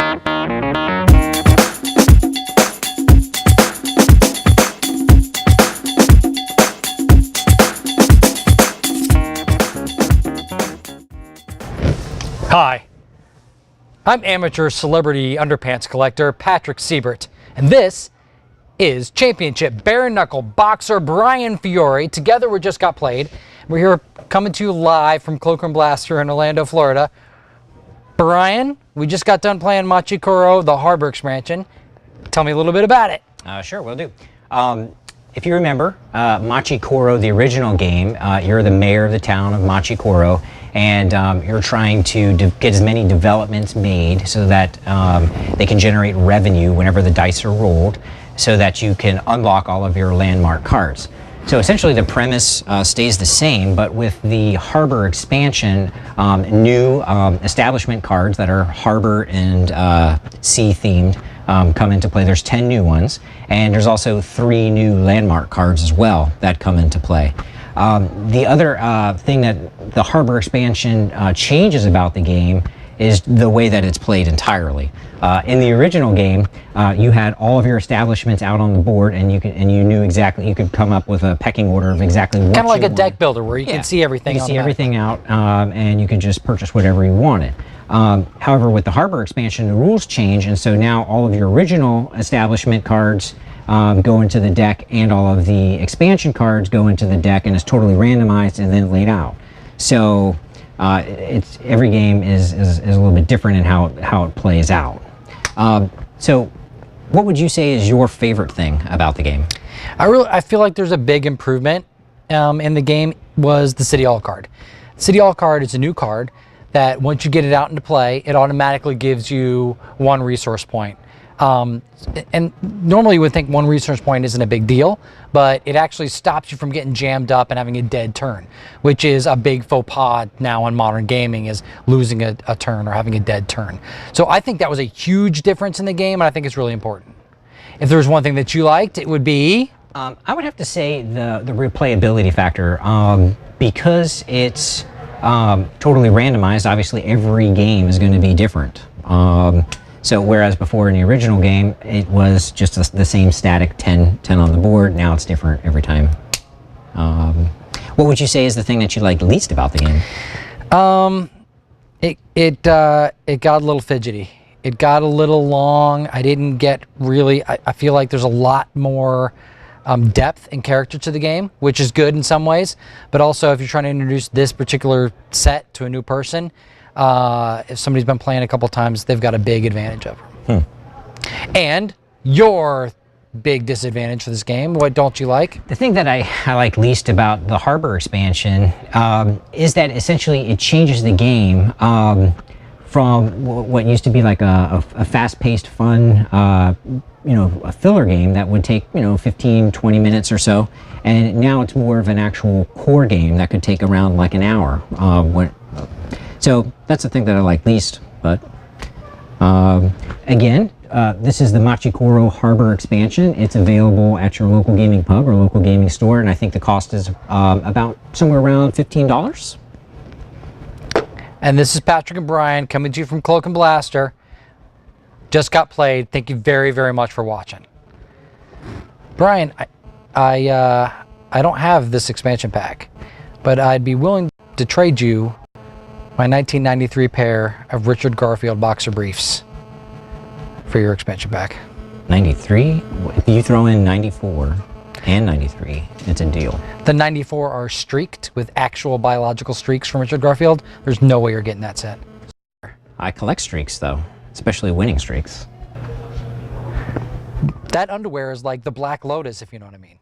Hi, I'm amateur celebrity underpants collector Patrick Siebert, and this is Championship Bare Knuckle boxer Brian Fiore. Together we just got played. We're here coming to you live from Cloak Blaster in Orlando, Florida. Brian, we just got done playing Machi Koro, the Harbor expansion. Tell me a little bit about it. Sure, will do. If you remember, Machi Koro, the original game, you're the mayor of the town of Machi Koro, and you're trying to get as many developments made so that they can generate revenue whenever the dice are rolled, so that you can unlock all of your landmark cards. So essentially the premise stays the same, but with the Harbor expansion, new establishment cards that are harbor and sea themed come into play. There's 10 new ones, and there's also 3 new landmark cards as well that come into play. The other thing that the Harbor expansion changes about the game is the way that it's played entirely. In the original game, you had all of your establishments out on the board, and you knew exactly, you could come up with a pecking order of exactly what you wanted. Kind of like a deck builder where you can see everything. You can see everything out, and you can just purchase whatever you wanted. However, with the Harbor expansion, the rules change, and so now all of your original establishment cards go into the deck, and all of the expansion cards go into the deck, and it's totally randomized and then laid out. So every game is a little bit different in how it plays out. So what would you say is your favorite thing about the game? I feel like there's a big improvement in the game was the City Hall card. City Hall card is a new card that once you get it out into play, it automatically gives you 1 resource point. And normally you would think 1 resource point isn't a big deal, but it actually stops you from getting jammed up and having a dead turn, which is a big faux pas now in modern gaming, is losing a turn or having a dead turn. So I think that was a huge difference in the game, and I think it's really important. If there's one thing that you liked, it would be? I would have to say the replayability factor, because it's totally randomized. Obviously every game is going to be different. So whereas before in the original game, it was just the same static 10 on the board, now it's different every time. What would you say is the thing that you liked least about the game? It got a little fidgety. It got a little long. I didn't get really, I feel like there's a lot more depth and character to the game, which is good in some ways, but also if you're trying to introduce this particular set to a new person, if somebody's been playing a couple times, they've got a big advantage over them. And your big disadvantage for this game, what don't you like? The thing that I like least about the Harbor expansion is that essentially it changes the game from what used to be like a fast-paced, fun, a filler game that would take 15-20 minutes or so, and now it's more of an actual core game that could take around like an hour. So that's the thing that I like least, but again, this is the Machi Koro Harbor expansion. It's available at your local gaming pub or local gaming store, and I think the cost is about somewhere around $15. And this is Patrick and Brian coming to you from Cloak Blaster. Just got played. Thank you very, very much for watching. Brian, I don't have this expansion pack, but I'd be willing to trade you my 1993 pair of Richard Garfield boxer briefs for your expansion pack. 93? If you throw in 94 and 93, it's a deal. The 94 are streaked with actual biological streaks from Richard Garfield. There's no way you're getting that set. I collect streaks though, especially winning streaks. That underwear is like the Black Lotus, if you know what I mean.